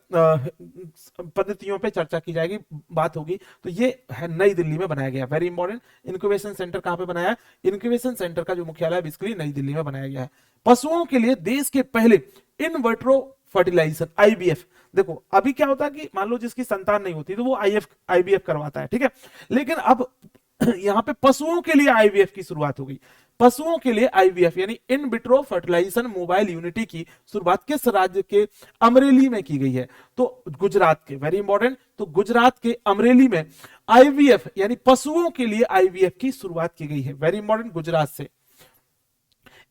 पद्धतियों पे चर्चा की जाएगी, बात होगी। तो ये है नई दिल्ली में बनाया गया। वेरी इंपॉर्टेंट, इंक्यूबेशन सेंटर कहां पे बनाया है? इंक्यूबेशन सेंटर का जो मुख्यालय बेसिकली नई दिल्ली में बनाया गया है। पशुओं के लिए देश के पहले इन विट्रो फर्टिलाइजर आईवीएफ, देखो अभी क्या होता है कि मान लो जिसकी संतान नहीं होती तो वो आईवीएफ करवाता है, ठीक है। लेकिन अब यहां पे पशुओं के लिए आईवीएफ की शुरुआत हो गई। पशुओं के लिए आईवीएफ यानी in vitro fertilisation mobile unity की शुरुआत किस राज्य के अमरेली में की गई है? तो गुजरात के। वेरी इंपॉर्टेंट, तो गुजरात के अमरेली में आईवीएफ यानी पशुओं के लिए आईवीएफ की शुरुआत की गई है। वेरी इंपॉर्टेंट, गुजरात से।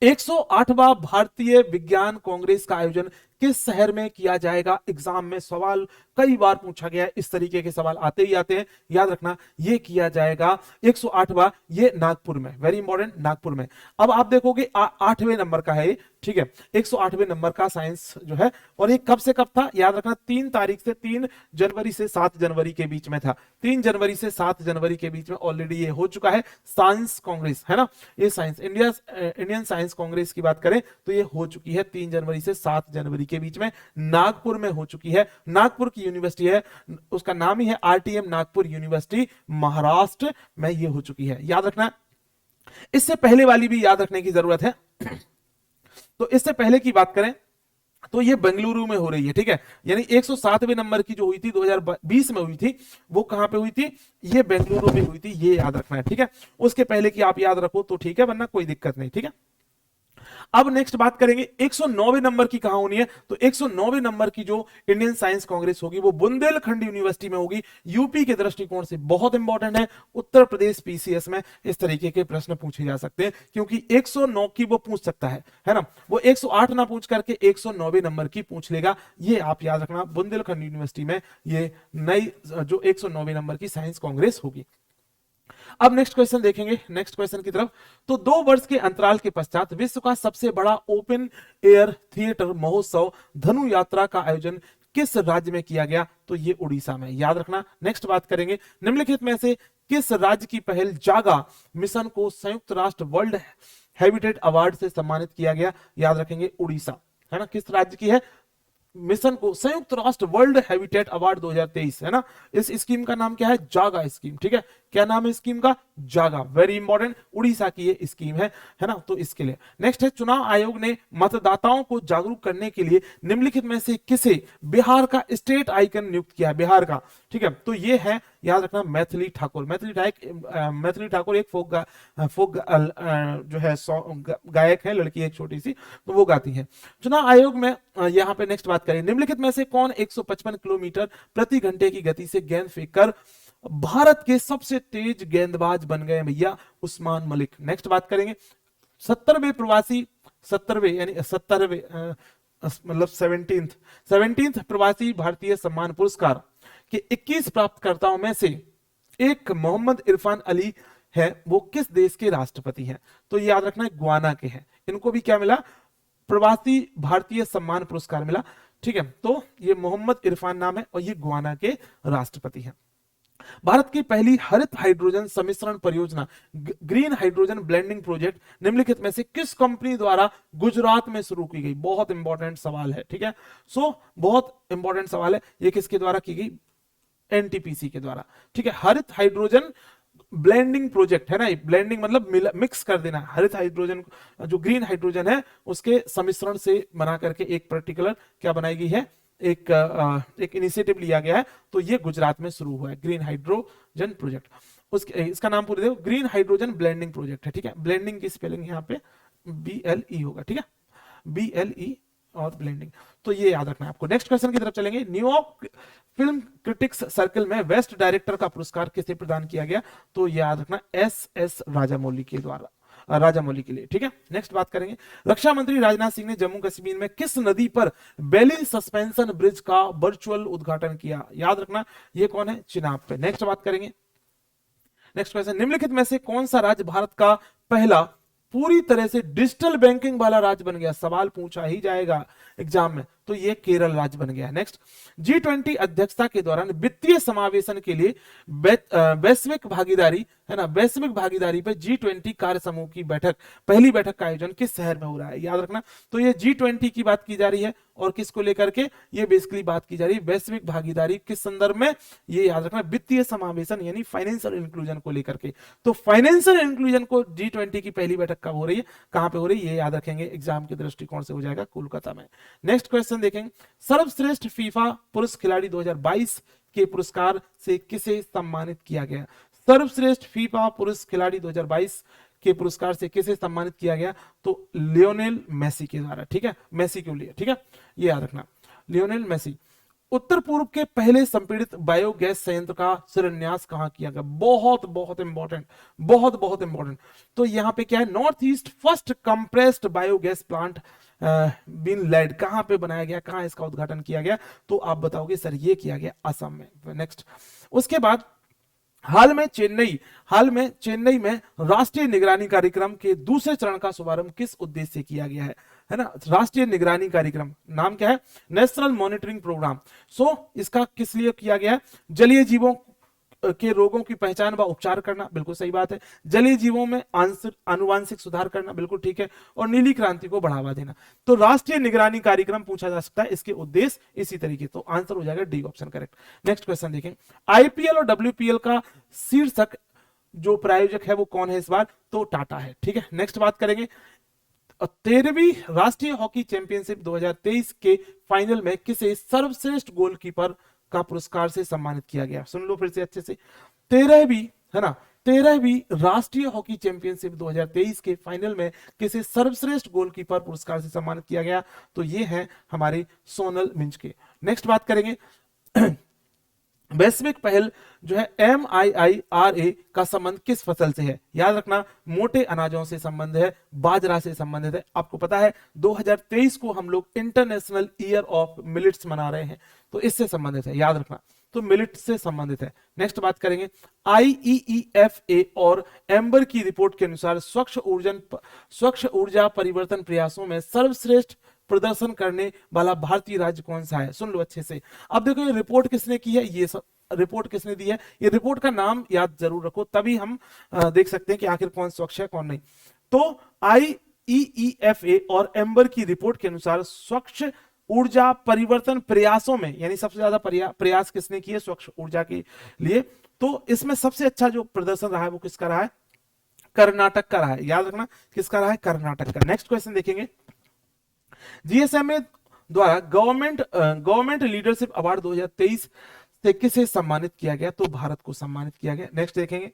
108वां भारतीय विज्ञान कांग्रेस का आयोजन किस शहर में किया जाएगा? एग्जाम में सवाल कई बार पूछा गया है, इस तरीके के सवाल आते ही आते हैं, याद रखना। ये किया जाएगा 108वां, ये नागपुर में। वेरी इंपॉर्टेंट, नागपुर में। अब आप देखोगे 8वें नंबर का है, ठीक है, 108वें नंबर का साइंस जो है, और ये कब से कब था? याद रखना 3 तारीख से 3 जनवरी से 7 जनवरी के बीच में था। 3 जनवरी से 7 जनवरी के बीच में ऑलरेडी ये हो चुका है साइंस कांग्रेस, है ना। ये साइंस इंडियन साइंस कांग्रेस की बात करें तो ये हो चुकी है 3 जनवरी से 7 जनवरी के बीच में नागपुर में हो चुकी है। नागपुर की यूनिवर्सिटी है, उसका नाम ही है आरटीएम नागपुर यूनिवर्सिटी, महाराष्ट्र में ये हो चुकी है, याद रखना। इससे पहले वाली भी याद रखने की जरूरत है। तो इससे पहले की बात करें तो ये बेंगलुरु में हो रही है, ठीक है। यानी 107वें नंबर की जो हुई थी 2020 में हुई थी, वो कहां पे हुई थी? ये बेंगलुरु में हुई थी, ये याद रखना है, ठीक है। उसके पहले की आप याद रखो तो ठीक है, वरना कोई दिक्कत नहीं, ठीक है। अब नेक्स्ट बात करेंगे 109वें नंबर की कहां होनी है? तो 109वें नंबर की जो इंडियन साइंस कांग्रेस होगी वो बुंदेलखंड यूनिवर्सिटी में होगी। यूपी के दृष्टिकोण से बहुत इंपॉर्टेंट है। उत्तर प्रदेश पीसीएस में इस तरीके के प्रश्न पूछे जा सकते हैं, क्योंकि 109 की वो पूछ सकता है ना, वो 108 ना पूछ करके 109वें नंबर की पूछ लेगा। ये आप याद रखना, बुंदेलखंड यूनिवर्सिटी में ये नई जो 109वें नंबर की साइंस कांग्रेस होगी। अब नेक्स्ट क्वेश्चन देखेंगे, नेक्स्ट क्वेश्चन की तरफ। तो 2 वर्ष के अंतराल के पश्चात विश्व का सबसे बड़ा ओपन एयर थिएटर महोत्सव धनु यात्रा का आयोजन किस राज्य में किया गया? तो ये उड़ीसा में, याद रखना। नेक्स्ट बात करेंगे निम्नलिखित में से किस राज्य की पहल जागा मिशन को संयुक्त राष्ट्र वर्ल्ड हैबिटेट अवार्ड से सम्मानित किया गया? याद रखेंगे उड़ीसा, है ना। किस राज्य की है मिशन को संयुक्त राष्ट्र वर्ल्ड हैबिटेट अवार्ड 2023, है ना। इस स्कीम का नाम क्या है? जागा स्कीम, ठीक है। क्या नाम है स्कीम का? जागा। वेरी इंपॉर्टेंट, उड़ीसा की ये स्कीम है ना। तो इसके लिए नेक्स्ट है चुनाव आयोग ने मतदाताओं को जागरूक करने के लिए निम्नलिखित में से किसे बिहार का स्टेट आइकन नियुक्त किया है? बिहार का, ठीक है। तो ये है, याद रखना, मैथिली ठाकुर। मैथिली ठाकुर एक फोक जो है गायक है, लड़की एक छोटी सी, तो वो गाती है। चुनाव आयोग में यहाँ पे नेक्स्ट बात करें, निम्नलिखित में से कौन 155 किलोमीटर प्रति घंटे की गति से गेंद फेंककर भारत के सबसे तेज गेंदबाज बन गए? भैया उस्मान मलिक। नेक्स्ट बात करेंगे 70वें प्रवासी 70वें यानी 70वें मतलब 17th प्रवासी भारतीय सम्मान पुरस्कार के 21 प्राप्तकर्ताओं में से एक मोहम्मद इरफान अली है। वो किस देश के राष्ट्रपति हैं? तो ये याद रखना है, गुआना के हैं। इनको भी क्या मिला? प्रवासी भारतीय सम्मान पुरस्कार मिला। ठीक है, तो ये मोहम्मद इरफान नाम है और ये गुआना के राष्ट्रपति हैं। भारत की पहली हरित हाइड्रोजन सम्मिश्रण परियोजना ग्रीन हाइड्रोजन ब्लेंडिंग प्रोजेक्ट निम्नलिखित में से किस कंपनी द्वारा गुजरात में शुरू की गई? बहुत इंपॉर्टेंट सवाल है। ठीक है, सो बहुत इंपॉर्टेंट सवाल है, ये किसके द्वारा की गई? एनटीपीसी के द्वारा। ठीक है, हरित हाइड्रोजन ब्लेंडिंग प्रोजेक्ट है ना, ब्लेंडिंग मतलब मिक्स कर देना। हरित हाइड्रोजन जो ग्रीन हाइड्रोजन है उसके सम्मिश्रण से बना करके एक पर्टिकुलर क्या बनाई गई है, एक इनिशिएटिव लिया गया है। तो ये गुजरात में शुरू हुआ है ग्रीन हाइड्रोजन प्रोजेक्ट। उसके इसका नाम पूरे देखो, ग्रीन हाइड्रोजन ब्लेंडिंग प्रोजेक्ट है। ठीक है, ब्लेंडिंग की स्पेलिंग यहाँ पे BLE होगा। ठीक है, BLE और ब्लेंडिंग, तो ये याद रखना है आपको। नेक्स्ट क्वेश्चन की तरफ चलेंगे। न्यूयॉर्क फिल्म क्रिटिक्स सर्कल में बेस्ट डायरेक्टर का पुरस्कार किसे प्रदान किया गया? तो ये याद रखना SS राजामौली के द्वारा, राजामौली के लिए। ठीक है, नेक्स्ट बात करेंगे। रक्षा मंत्री राजनाथ सिंह ने जम्मू कश्मीर में किस नदी पर बेली सस्पेंशन ब्रिज का वर्चुअल उद्घाटन किया? याद रखना, ये कौन है? चिनाब पे। नेक्स्ट बात करेंगे। नेक्स्ट क्वेश्चन, निम्नलिखित में से कौन सा राज्य भारत का पहला पूरी तरह से डिजिटल बैंकिंग वाला राज्य बन गया? सवाल पूछा ही जाएगा एग्जाम में, तो ये केरल राज्य बन गया। नेक्स्ट, G20 अध्यक्षता के दौरान वित्तीय समावेशन के लिए वैश्विक भागीदारी है ना, वैश्विक भागीदारी पर G20 कार्य समूह की बैठक, पहली बैठक का आयोजन किस शहर में हो रहा है? याद रखना, तो ये G20 की बात की जा रही है और किसको लेकर के? ये बेसिकली बात की जा रही है वैश्विक भागीदारी किस संदर्भ में? ये याद रखना, वित्तीय समावेशन यानी फाइनेंशियल इंक्लूजन को लेकर के। तो फाइनेंशियल इंक्लूजन को G20 की पहली बैठक कब हो रही है, कहां पे हो रही है, ये याद रखेंगे, एग्जाम के दृष्टिकोण से हो जाएगा कोलकाता में। नेक्स्ट क्वेश्चन देखेंगे, सर्वश्रेष्ठ फीफा पुरुष खिलाड़ी 2022 के पुरस्कार से किसे सम्मानित किया गया? सर्वश्रेष्ठ फीफा पुरुष खिलाड़ी 2022 के पुरस्कार से किसे सम्मानित किया गया? तो लियोनेल मेसी के द्वारा। ठीक है, मेसी के लिए। ठीक है, ये याद रखना, लियोनेल मेसी। उत्तर पूर्व के पहले संपीड़ित बायोगैस संयंत्र का शिलान्यास कहां किया गया? बहुत बहुत इंपॉर्टेंट, बहुत बहुत इंपॉर्टेंट। तो यहां पे क्या है? North East first compressed biogas plant been laid, कहां पे बनाया गया, कहां इसका उद्घाटन किया गया? तो आप बताओगे सर ये किया गया असम में। नेक्स्ट, उसके बाद हाल में चेन्नई में राष्ट्रीय निगरानी कार्यक्रम के दूसरे चरण का शुभारंभ किस उद्देश्य से किया गया है ना? राष्ट्रीय निगरानी कार्यक्रम नाम क्या है? National monitoring programme. सो इसका किस लिए किया गया है? जलीय जीवों के रोगों की पहचान व उपचार करना, बिल्कुल सही बात है। जलीय जीवों में आनुवांशिक सुधार करना, बिल्कुल ठीक है। और नीली क्रांति को बढ़ावा देना। तो राष्ट्रीय निगरानी कार्यक्रम पूछा जा सकता है, इसके उद्देश्य इसी तरीके, तो आंसर हो जाएगा D option correct. Next question देखें, IPL और WPL का शीर्षक जो प्रायोजक है वो कौन है इस बार? तो टाटा है। ठीक है, नेक्स्ट बात करेंगे, 13वीं राष्ट्रीय हॉकी चैंपियनशिप 2023 के फाइनल में किसे सर्वश्रेष्ठ गोलकीपर का पुरस्कार से सम्मानित किया गया? सुन लो फिर से अच्छे से, 13वीं है ना, 13वीं राष्ट्रीय हॉकी चैंपियनशिप 2023 के फाइनल में किसे सर्वश्रेष्ठ गोलकीपर पुरस्कार से सम्मानित किया गया? तो ये है हमारे सोनल मिंज के। नेक्स्ट बात करेंगे, वैश्विक पहल जो है MIIRA का संबंध किस फसल से है? याद रखना, मोटे अनाजों से संबंध है, बाजरा से संबंधित है। आपको पता है 2023 को हम लोग इंटरनेशनल ईयर ऑफ मिलेट्स मना रहे हैं, तो इससे संबंधित है, याद रखना, तो मिलेट से संबंधित है। नेक्स्ट बात करेंगे, IEEFA और एम्बर की रिपोर्ट के अनुसार स्वच्छ ऊर्जा परिवर्तन प्रयासों में सर्वश्रेष्ठ प्रदर्शन करने वाला भारतीय राज्य कौन सा है? सुन लो अच्छे से। अब देखो ये रिपोर्ट किसने की है, ये रिपोर्ट किसने दी है, ये रिपोर्ट का नाम याद जरूर रखो, तभी हम देख सकते हैं कि आखिर कौन स्वच्छ है कौन नहीं। तो IEEFA और एम्बर की रिपोर्ट के अनुसार स्वच्छ ऊर्जा परिवर्तन प्रयासों में, यानी सबसे ज्यादा प्रयास किसने किए स्वच्छ ऊर्जा के लिए? तो इसमें सबसे अच्छा जो प्रदर्शन रहा है वो किसका रहा है? कर्नाटक का रहा है। याद रखना, किसका रहा है? कर्नाटक का। नेक्स्ट क्वेश्चन देखेंगे, GSMA द्वारा गवर्नमेंट लीडरशिप अवार्ड 2023 से किसे सम्मानित किया गया? तो भारत को सम्मानित किया गया। नेक्स्ट देखेंगे,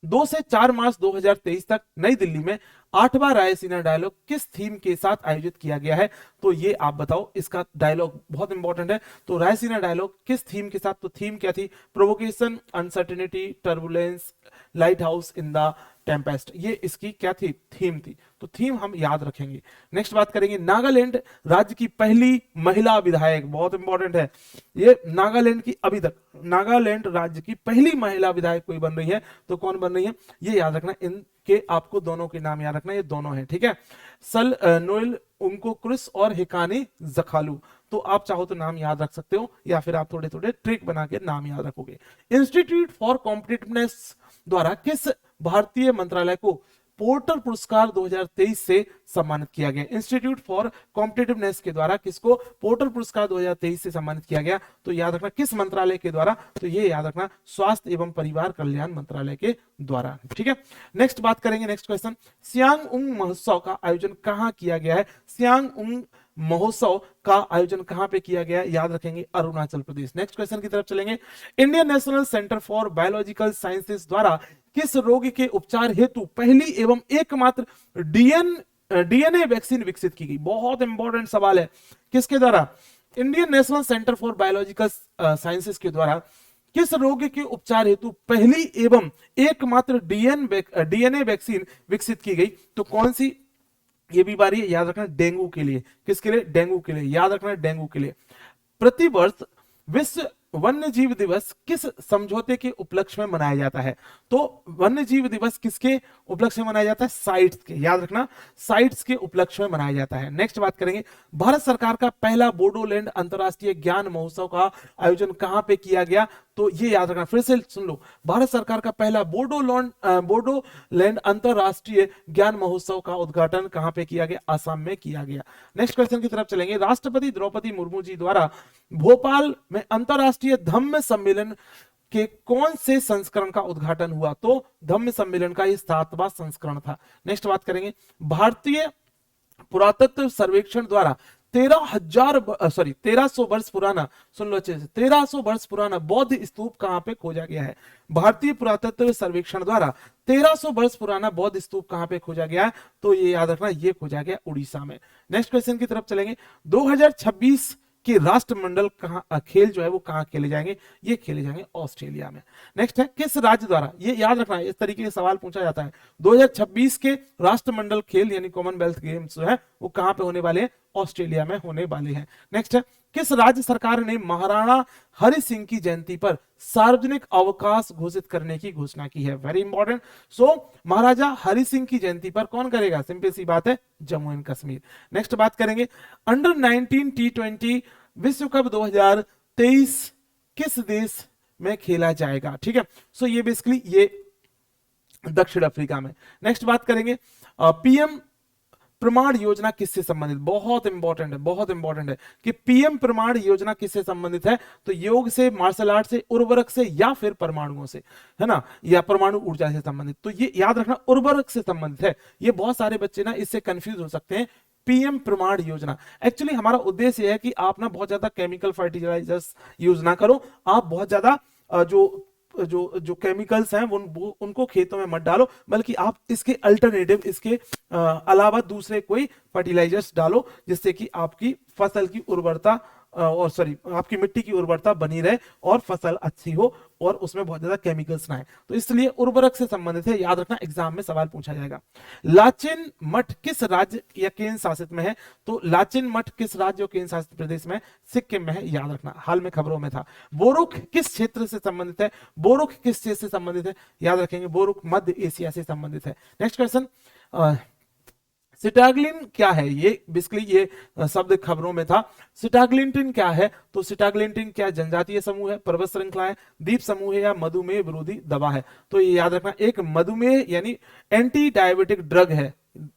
2 से 4 मार्च 2023 तक नई दिल्ली में 8वां रायसीना डायलॉग किस थीम के साथ आयोजित किया गया है? तो ये आप बताओ, इसका डायलॉग बहुत इंपॉर्टेंट है। तो रायसीना डायलॉग किस थीम के साथ? तो थीम क्या थी? Provocation, uncertainty, turbulence, light house in the Tempest, ये इसकी क्या थी, थीम थी, तो थीम हम याद रखेंगे। नेक्स्ट बात करेंगे नागालैंड राज्य की पहली महिला विधायक, बहुत इंपॉर्टेंट है ये, नागालैंड की अभी तक नागालैंड राज्य की पहली महिला विधायक कोई बन रही है तो कौन बन रही है, ये याद रखना, इनके आपको दोनों के नाम याद रखना, ये दोनों हैं, ठीक है, सल नोएल उनको क्रिस और हिकानी जखालू, तो आप चाहो तो नाम याद रख सकते हो या फिर आप थोड़े थोड़े ट्रिक बना के नाम याद रखोगे। इंस्टीट्यूट फॉर कॉम्पिटिटिवनेस द्वारा किस भारतीय मंत्रालय को पोर्टर पुरस्कार 2023 से सम्मानित किया गया, इंस्टीट्यूट फॉर कॉम्पिटिटिवनेस के द्वारा किसको पोर्टर पुरस्कार 2023 से सम्मानित किया गया, तो याद रखना किस मंत्रालय के द्वारा, तो ये याद रखना स्वास्थ्य एवं परिवार कल्याण मंत्रालय के द्वारा, ठीक है। नेक्स्ट बात करेंगे, नेक्स्ट क्वेश्चन, सियांग उंग महोत्सव का आयोजन कहां किया गया है, सियांग उंग महोत्सव का आयोजन कहां पे किया गया, याद रखेंगे अरुणाचल प्रदेश। नेक्स्ट क्वेश्चन की तरफ चलेंगे, Indian national centre for biological sciences द्वारा किस रोग के उपचार हेतु पहली एवं एकमात्र डीएनए वैक्सीन विकसित की गई, बहुत इंपॉर्टेंट सवाल है, किसके द्वारा, Indian national centre for biological sciences के द्वारा किस रोग के उपचार हेतु पहली एवं एकमात्र डीएनए वैक्सीन विकसित की गई, तो कौन सी, ये भी बारी है, याद रखना डेंगू के लिए, किसके लिए, डेंगू के लिए, याद रखना डेंगू के लिए। प्रतिवर्ष विश्व वन्य जीव दिवस किस समझौते के उपलक्ष्य में मनाया जाता है, तो वन्य जीव दिवस किसके उपलक्ष्य में मनाया जाता है, साइट्स के, याद रखना साइट्स के उपलक्ष्य में मनाया जाता है। नेक्स्ट बात करेंगे, भारत सरकार का पहला बोडोलैंड अंतरराष्ट्रीय ज्ञान महोत्सव का आयोजन कहां पे किया गया, तो ये याद रखना, फिर से सुन लो, भारत सरकार का पहला बोडोलैंड अंतरराष्ट्रीय ज्ञान महोत्सव का उद्घाटन कहां पे किया गया, असम में किया गया। नेक्स्ट क्वेश्चन की तरफ चलेंगे, राष्ट्रपति द्रौपदी मुर्मू जी द्वारा भोपाल में अंतरराष्ट्रीय धम्म सम्मेलन के कौन से संस्करण का उद्घाटन हुआ, तो धम्म सम्मेलन का ये 7वां संस्करण था। नेक्स्ट बात करेंगे, भारतीय पुरातत्व सर्वेक्षण द्वारा 1300 वर्ष पुराना, सुन लो अच्छे से, 1300 वर्ष पुराना बौद्ध स्तूप कहां पे खोजा गया है, भारतीय पुरातत्व सर्वेक्षण द्वारा 1300 वर्ष पुराना बौद्ध स्तूप कहां पे खोजा गया है, तो ये याद रखना, ये खोजा गया उड़ीसा में। नेक्स्ट क्वेश्चन की तरफ चलेंगे, 2026 कि राष्ट्रमंडल कहां खेल जो है वो कहां खेले जाएंगे, ये खेले जाएंगे ऑस्ट्रेलिया में। नेक्स्ट है, किस राज्य द्वारा, ये याद रखना है, इस तरीके के सवाल पूछा जाता है, 2026 के राष्ट्रमंडल खेल यानी कॉमनवेल्थ गेम्स जो है वो कहां पे होने वाले हैं, ऑस्ट्रेलिया में होने वाले हैं। नेक्स्ट है, किस राज्य सरकार ने महाराणा हरि सिंह की जयंती पर सार्वजनिक अवकाश घोषित करने की घोषणा की है, वेरी इंपॉर्टेंट। सो महाराजा हरि सिंह की जयंती पर कौन करेगा, सिंपल सी बात है, जम्मू एंड कश्मीर। नेक्स्ट बात करेंगे, अंडर 19 T20 विश्व कप 2023 किस देश में खेला जाएगा, ठीक है, सो ये बेसिकली ये दक्षिण अफ्रीका में। नेक्स्ट बात करेंगे, पीएम प्रमाण योजना किससे संबंधित, बहुत इंपॉर्टेंट है, बहुत इंपॉर्टेंट है कि पीएम प्रमाण योजना किससे संबंधित है, तो योग से, मार्शल आर्ट से, उर्वरक से या फिर परमाणुओं से, है ना, या परमाणु ऊर्जा से संबंधित, तो ये याद रखना उर्वरक से संबंधित है। ये बहुत सारे बच्चे ना इससे कंफ्यूज हो सकते हैं। पीएम प्रमाण योजना, एक्चुअली हमारा उद्देश्य है कि आप ना बहुत ज्यादा केमिकल फर्टिलाइजर्स यूज ना करो, आप बहुत ज्यादा जो जो जो केमिकल्स हैं उनको खेतों में मत डालो, बल्कि आप इसके अल्टरनेटिव, इसके अलावा दूसरे कोई फर्टिलाइजर्स डालो, जिससे कि आपकी फसल की उर्वरता और आपकी मिट्टी की उर्वरता बनी रहे और फसल अच्छी हो और उसमें बहुत ज्यादा केमिकल्स ना आए। तो इसलिए उर्वरक से संबंधित है, याद रखना, एग्जाम में सवाल पूछा जाएगा। लाचेन मठ किस राज्य या केंद्र शासित में है, तो लाचेन मठ किस राज्य और केंद्र शासित प्रदेश में, सिक्किम में है, याद रखना, हाल में खबरों में था। बोरुख किस क्षेत्र से संबंधित है, बोरुख किस क्षेत्र से संबंधित है, याद रखेंगे, बोरुख मध्य एशिया से संबंधित है। नेक्स्ट क्वेश्चन, सिटाग्लिन क्या है, ये बेसिकली ये शब्द खबरों में था। सिटाग्लिंटिन क्या है, तो सिटाग्लिंटिन क्या जनजातीय समूह है, पर्वत श्रृंखला है, द्वीप समूह है या मधुमेह विरोधी दवा है, तो ये याद रखना, एक मधुमेह यानी एंटी डायबिटिक ड्रग है,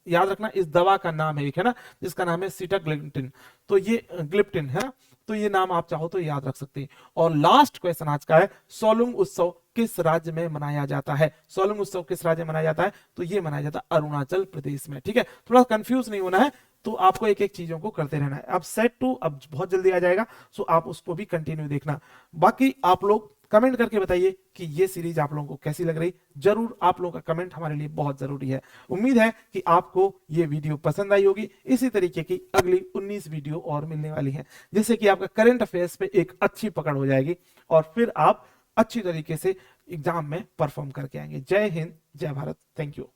याद रखना, इस दवा का नाम है एक, है ना, जिसका नाम है सिटाग्लिंटिन, तो ये ग्लिप्टिन है ना, तो ये नाम आप चाहो तो याद रख सकते हैं। और लास्ट क्वेश्चन आज का है, सोलुंग उत्सव किस राज्य में मनाया जाता है, सोलुंग उत्सव किस राज्य में मनाया जाता है, तो ये मनाया जाता है अरुणाचल प्रदेश में, ठीक है, थोड़ा कंफ्यूज नहीं होना है, तो आपको एक एक चीजों को करते रहना है। अब सेट 2 अब बहुत जल्दी आ जाएगा, सो आप उसको भी कंटिन्यू देखना। बाकी आप लोग कमेंट करके बताइए कि ये सीरीज आप लोगों को कैसी लग रही, जरूर आप लोगों का कमेंट हमारे लिए बहुत जरूरी है। उम्मीद है कि आपको ये वीडियो पसंद आई होगी। इसी तरीके की अगली 19 वीडियो और मिलने वाली है, जिससे कि आपका करंट अफेयर्स पे एक अच्छी पकड़ हो जाएगी और फिर आप अच्छी तरीके से एग्जाम में परफॉर्म करके आएंगे। जय हिंद, जय भारत, थैंक यू।